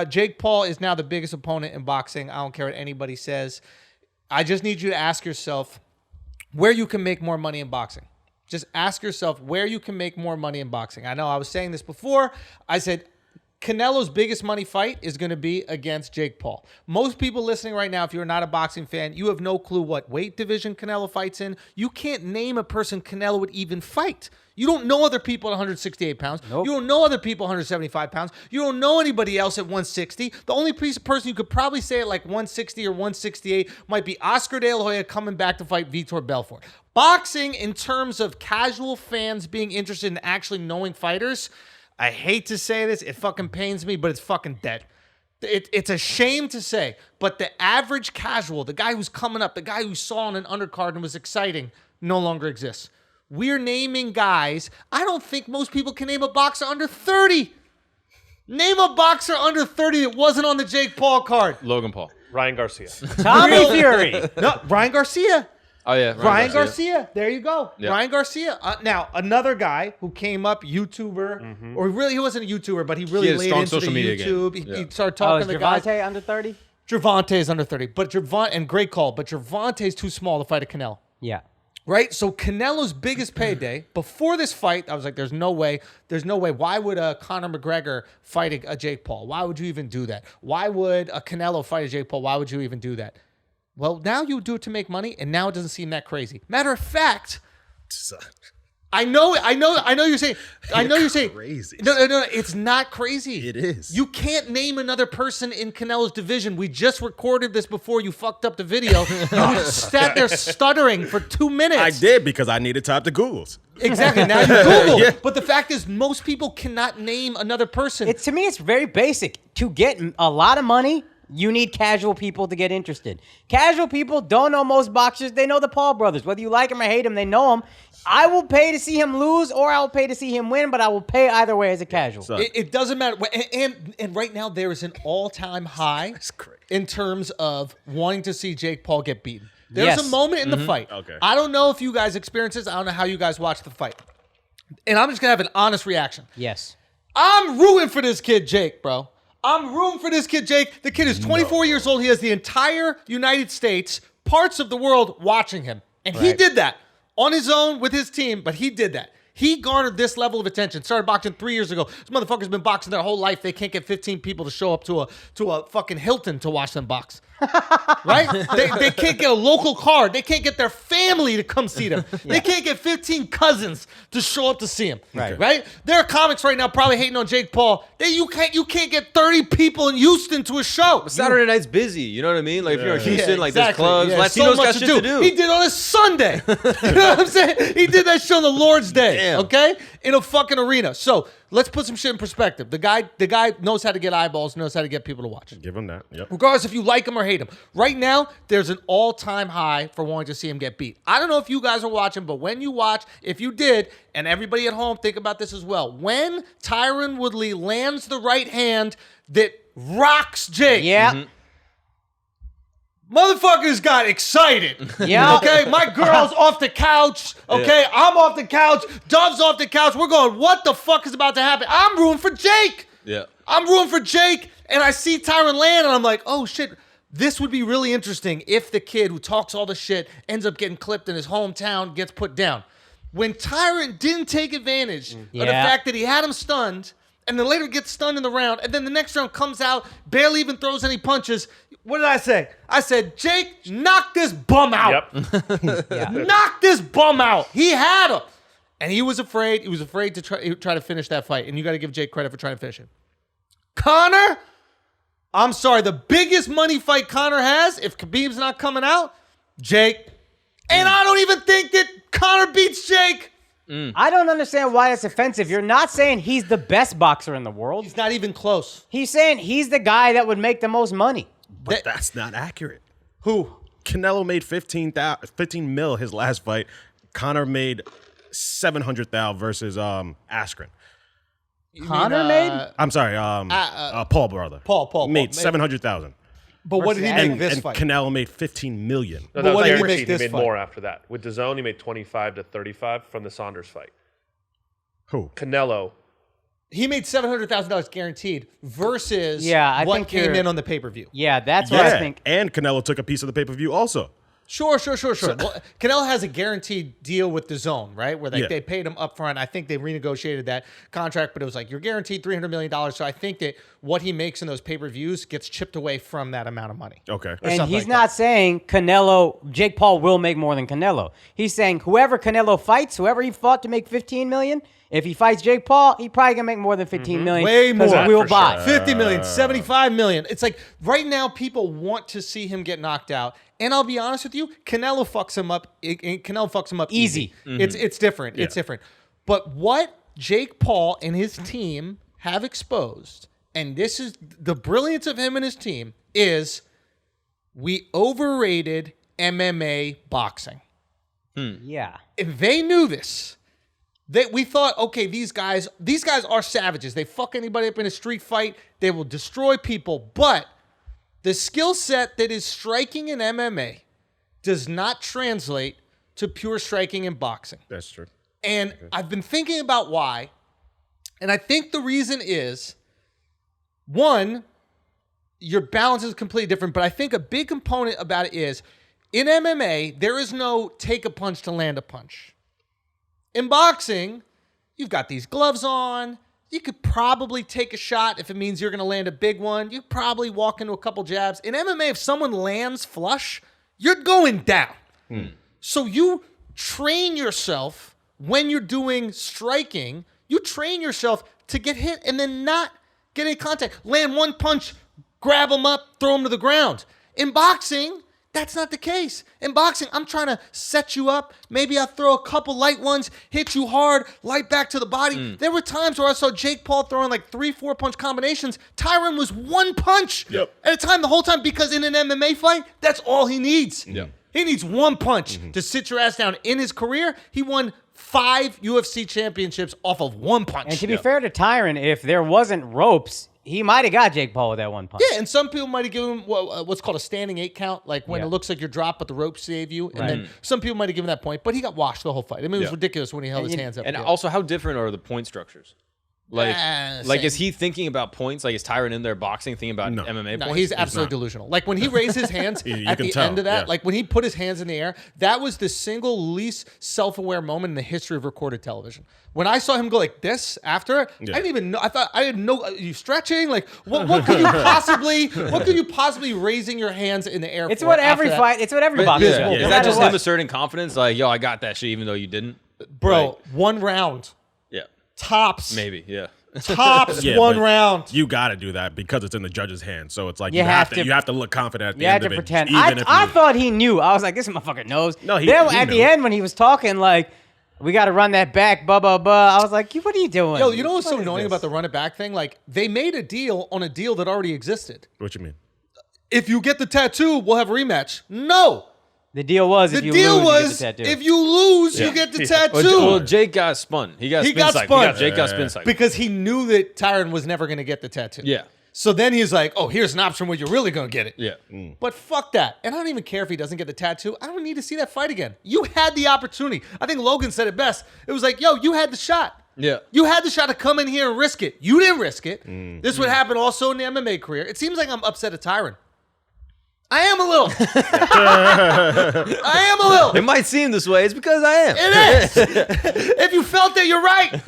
Jake Paul is now the biggest opponent in boxing. I don't care what anybody says. I just need you to ask yourself where you can make more money in boxing. Just ask yourself where you can make more money in boxing. I know I was saying this before. I said Canelo's biggest money fight is going to be against Jake Paul. Most people listening right now, if you're not a boxing fan, you have no clue what weight division Canelo fights in. You can't name a person Canelo would even fight. You don't know other people at 168 pounds. Nope. You don't know other people at 175 pounds. You don't know anybody else at 160. The only person you could probably say at like 160 or 168 might be Oscar De La Hoya coming back to fight Vitor Belfort. Boxing, in terms of casual fans being interested in actually knowing fighters, I hate to say this, it fucking pains me, but it's fucking dead. It's a shame to say, but the average casual, the guy who's coming up, the guy who saw on an undercard and was exciting, no longer exists. We're naming guys. I don't think most people can name a boxer under 30. Name a boxer under 30 that wasn't on the Jake Paul card. Logan Paul. Ryan Garcia. Tommy Fury. No, Ryan Garcia. Oh, yeah. Ryan Garcia. There you go. Yep. Ryan Garcia. Now, another guy who came up, YouTuber, or really, he wasn't a YouTuber, but he really laid into the YouTube. He started talking to the guys. Gervonta under 30? Gervonta is under 30. But and great call, but Gervonta's too small to fight a Canelo. Yeah. Right? So Canelo's biggest payday, before this fight, I was like, there's no way. There's no way. Why would Conor McGregor fight a Jake Paul? Why would you even do that? Why would a Canelo fight a Jake Paul? Why would you even do that? Well, now you do it to make money, and now it doesn't seem that crazy. Matter of fact, I know you're saying, crazy. No, it's not crazy. It is. You can't name another person in Canelo's division. We just recorded this before you fucked up the video. You sat there stuttering for 2 minutes. I did because I needed time to Google. Exactly. Now you Google. Yeah. But the fact is, most people cannot name another person. To me, it's very basic. To get a lot of money, you need casual people to get interested. Casual people don't know most boxers. They know the Paul brothers. Whether you like them or hate them, they know them. I will pay to see him lose or I will pay to see him win, but I will pay either way as a casual. It doesn't matter. And right now, there is an all-time high in terms of wanting to see Jake Paul get beaten. There's a moment in the fight. Okay. I don't know if you guys experience this. I don't know how you guys watch the fight. And I'm just going to have an honest reaction. Yes. I'm rooting for this kid, Jake, bro. I'm rooting for this kid, Jake. The kid is 24 years old. He has the entire United States, parts of the world watching him. And he did that on his own with his team, but he did that. He garnered this level of attention. Started boxing 3 years ago. This motherfucker's been boxing their whole life. They can't get 15 people to show up to a fucking Hilton to watch them box. Right? They can't get a local card. They can't get their family to come see them. Yeah. They can't get 15 cousins to show up to see him. Right? There are comics right now probably hating on Jake Paul. You can't get 30 people in Houston to a show. But Saturday night's busy. You know what I mean? Like if you're in Houston, like there's clubs. Latinos got shit to do. He did on a Sunday. You know what I'm saying? He did that show on the Lord's Day. Damn. Okay? In a fucking arena. So let's put some shit in perspective. The guy knows how to get eyeballs, knows how to get people to watch. Give him that. Yep. Regardless if you like him or hate him. Right now, there's an all-time high for wanting to see him get beat. I don't know if you guys are watching, but when you watch, if you did, and everybody at home, think about this as well. When Tyron Woodley lands the right hand that rocks Jake. Yeah. Motherfuckers got excited. Yeah. Okay, my girl's off the couch. Okay, I'm off the couch. Dove's off the couch. We're going, what the fuck is about to happen? I'm rooting for Jake. Yeah. I'm rooting for Jake, and I see Tyron land, and I'm like, oh shit. This would be really interesting if the kid who talks all the shit ends up getting clipped in his hometown, gets put down. When Tyron didn't take advantage of the fact that he had him stunned, and then later gets stunned in the round, and then the next round comes out, barely even throws any punches. What did I say? I said, Jake, knock this bum out. Yep. Knock this bum out. He had him. And he was afraid. He was afraid to try to finish that fight. And you got to give Jake credit for trying to finish it. Conor, I'm sorry. The biggest money fight Conor has, if Khabib's not coming out, Jake. And I don't even think that Conor beats Jake. I don't understand why that's offensive. You're not saying he's the best boxer in the world. He's not even close. He's saying he's the guy that would make the most money. But that's not accurate. Who? Canelo made 15 mil his last fight. Conor made 700,000 versus Askren. Conor made? I'm sorry, Paul brother. Paul made 700,000. But what did he make this and fight? Canelo made 15 million. No, But what did he guaranteed. make this He made fight? more after that. With DAZN, he made 25 to 35 from the Saunders fight. Who? Canelo He made $700,000 guaranteed versus I what think came in on the pay-per-view. Yeah, that's what I think. And Canelo took a piece of the pay-per-view also. Sure. Well, Canelo has a guaranteed deal with DAZN, right? Where they paid him up front. I think they renegotiated that contract, but it was like, you're guaranteed $300 million. So I think that what he makes in those pay-per-views gets chipped away from that amount of money. Okay. And he's not saying Jake Paul will make more than Canelo. He's saying whoever Canelo fights, whoever he fought to make $15 million, if he fights Jake Paul, he probably gonna make more than $15 million. Way more. We'll buy. 50 million, 75 million. It's like right now people want to see him get knocked out. And I'll be honest with you, Canelo fucks him up. Canelo fucks him up easy. It's different. It's different. But what Jake Paul and his team have exposed, and this is the brilliance of him and his team, is we overrated MMA boxing. Yeah. If they knew this, we thought, okay, these guys are savages. They fuck anybody up in a street fight. They will destroy people. But the skill set that is striking in MMA does not translate to pure striking in boxing. That's true. And I've been thinking about why. And I think the reason is, one, your balance is completely different. But I think a big component about it is, in MMA, there is no take a punch to land a punch. In boxing, you've got these gloves on. You could probably take a shot if it means you're going to land a big one. You probably walk into a couple jabs. In MMA, if someone lands flush, you're going down. So you train yourself when you're doing striking. You train yourself to get hit and then not get any contact. Land one punch, grab them up, throw them to the ground. In boxing, that's not the case. In boxing, I'm trying to set you up. Maybe I throw a couple light ones, hit you hard, light back to the body. There were times where I saw Jake Paul throwing like 3-4 punch combinations. Tyron was one punch at a time the whole time, because in an MMA fight, that's all he needs. He needs one punch to sit your ass down. In his career, he won 5 UFC championships off of one punch. And to be fair to Tyron, if there wasn't ropes, he might have got Jake Paul with that one punch. Yeah, and some people might have given him what's called a standing 8 count, like when it looks like you're dropped, but the ropes save you. And then some people might have given that point, but he got washed the whole fight. I mean, it was ridiculous when he held his hands up. And also, how different are the point structures? Like is he thinking about points? Like, is Tyron in there boxing thinking about MMA points? He's absolutely delusional. Like when he raised his hands at the end of that, like when he put his hands in the air, that was the single least self-aware moment in the history of recorded television. When I saw him go like this after, I didn't even know. I thought I didn't know. Are you stretching? Like what could you possibly raising your hands in the air? It's what every fight. It's what every boxer. Is that just him asserting confidence? Like, yo, I got that shit, even though you didn't, bro. One round. Tops. Maybe, Tops one round. You got to do that because it's in the judge's hands. So it's like you have to look confident at the you end have of to it. pretend. I thought he knew. I was like, this motherfucker knows. No, he at knew. The end when he was talking, like, we got to run that back, blah, blah, blah. I was like, what are you doing? Yo, you know what's so annoying about the run it back thing? Like, they made a deal on a deal that already existed. What you mean? If you get the tattoo, we'll have a rematch. No. The deal was if you lose, you get the tattoo. If you lose, you get the tattoo. Well, Jake got spun. He got spun. Jake got spin cycle. Because he knew that Tyron was never going to get the tattoo. Yeah. So then he's like, oh, here's an option where you're really going to get it. Yeah. But fuck that. And I don't even care if he doesn't get the tattoo. I don't need to see that fight again. You had the opportunity. I think Logan said it best. It was like, yo, you had the shot. Yeah. You had the shot to come in here and risk it. You didn't risk it. This would happen also in the MMA career. It seems like I'm upset at Tyron. I am a little. I am a little. It might seem this way. It's because I am. It is. If you felt it, you're right.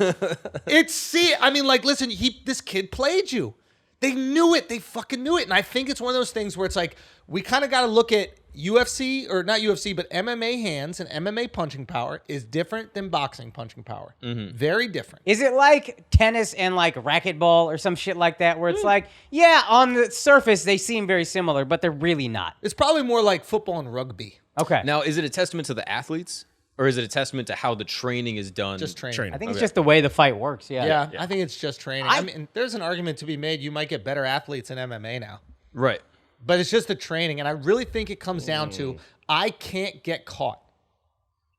I mean, like, listen, this kid played you. They knew it. They fucking knew it. And I think it's one of those things where it's like, we kind of got to look at UFC, or not UFC, but MMA hands and MMA punching power is different than boxing punching power. Very different. Is it like tennis and like racquetball or some shit like that, where it's like, yeah, on the surface they seem very similar, but they're really not? It's probably more like football and rugby. Okay. Now, is it a testament to the athletes, or is it a testament to how the training is done? Just training. I think it's just the way the fight works. Yeah. I think it's just training. I mean, there's an argument to be made. You might get better athletes in MMA now. Right. But it's just the training. And I really think it comes down to, I can't get caught.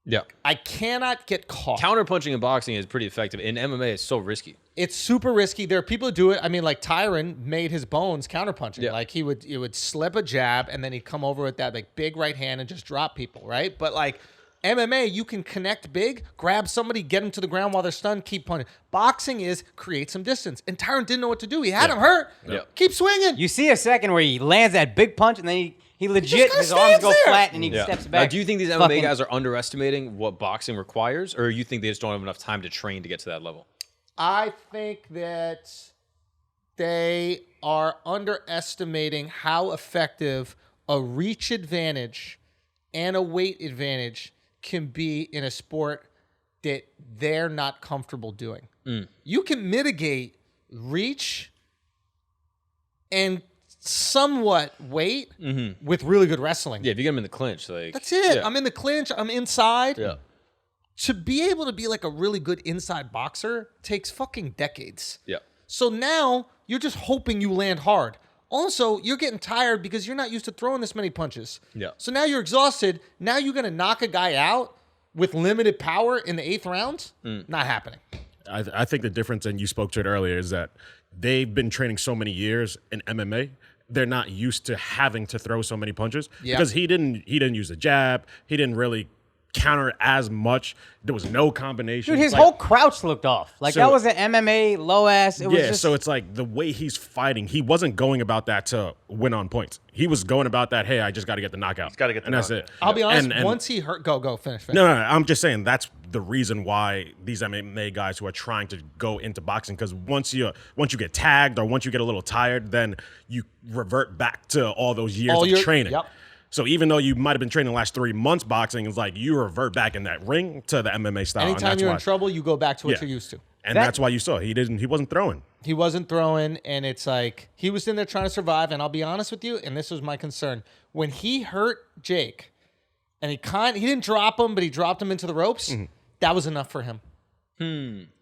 Yeah. I cannot get caught. Counterpunching in boxing is pretty effective. In MMA, it's so risky. It's super risky. There are people who do it. I mean, like Tyron made his bones counterpunching. Yeah. Like he would slip a jab and then he'd come over with that like big right hand and just drop people, right? But like MMA, you can connect big, grab somebody, get them to the ground while they're stunned, keep punching. Boxing is create some distance. And Tyron didn't know what to do. He had him hurt. Yep. Keep swinging. You see a second where he lands that big punch and then he legit, kinda his arms stands go there. flat and he steps back. Now, do you think these MMA guys are underestimating what boxing requires, or you think they just don't have enough time to train to get to that level? I think that they are underestimating how effective a reach advantage and a weight advantage can be in a sport that they're not comfortable doing. You can mitigate reach and somewhat weight with really good wrestling. Yeah, if you get them in the clinch, like That's it. Yeah. I'm in the clinch. I'm inside. Yeah. To be able to be like a really good inside boxer takes fucking decades. Yeah. So now you're just hoping you land hard. Also, you're getting tired because you're not used to throwing this many punches. Yeah. So now you're exhausted. Now you're going to knock a guy out with limited power in the 8th round? Not happening. I think the difference, and you spoke to it earlier, is that they've been training so many years in MMA. They're not used to having to throw so many punches because he didn't use a jab. He didn't really counter as much. There was no combination. Dude, his whole crouch looked off. Like, So- that was an MMA low ass. It was just, so it's like the way he's fighting, he wasn't going about that to win on points. He was going about that, hey, I just got to get the knockout. He's gotta get the and that's knockout. it. I'll be honest, And- once he hurt... Go, finish. No, I'm just saying that's the reason why these MMA guys who are trying to go into boxing, because once you get tagged or once you get a little tired, then you revert back to all those years of training. Yep. So even though you might have been training the last 3 months boxing, it's like you revert back in that ring to the MMA style. and Anytime that's you're why, in trouble, you go back to what Yeah. you're used to. And that's why you saw he wasn't throwing. He wasn't throwing, and it's like he was in there trying to survive. And I'll be honest with you, and this was my concern. When he hurt Jake, and he didn't drop him, but he dropped him into the ropes, that was enough for him.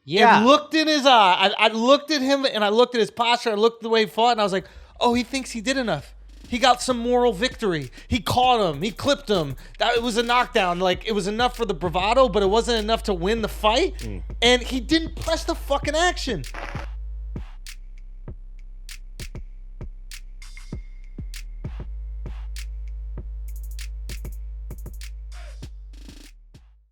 yeah. It looked in his eye. I looked at him, and I looked at his posture. I looked at the way he fought, and I was like, oh, he thinks he did enough. He got some moral victory. He caught him. He clipped him. It was a knockdown. Like, it was enough for the bravado, but it wasn't enough to win the fight. And he didn't press the fucking action.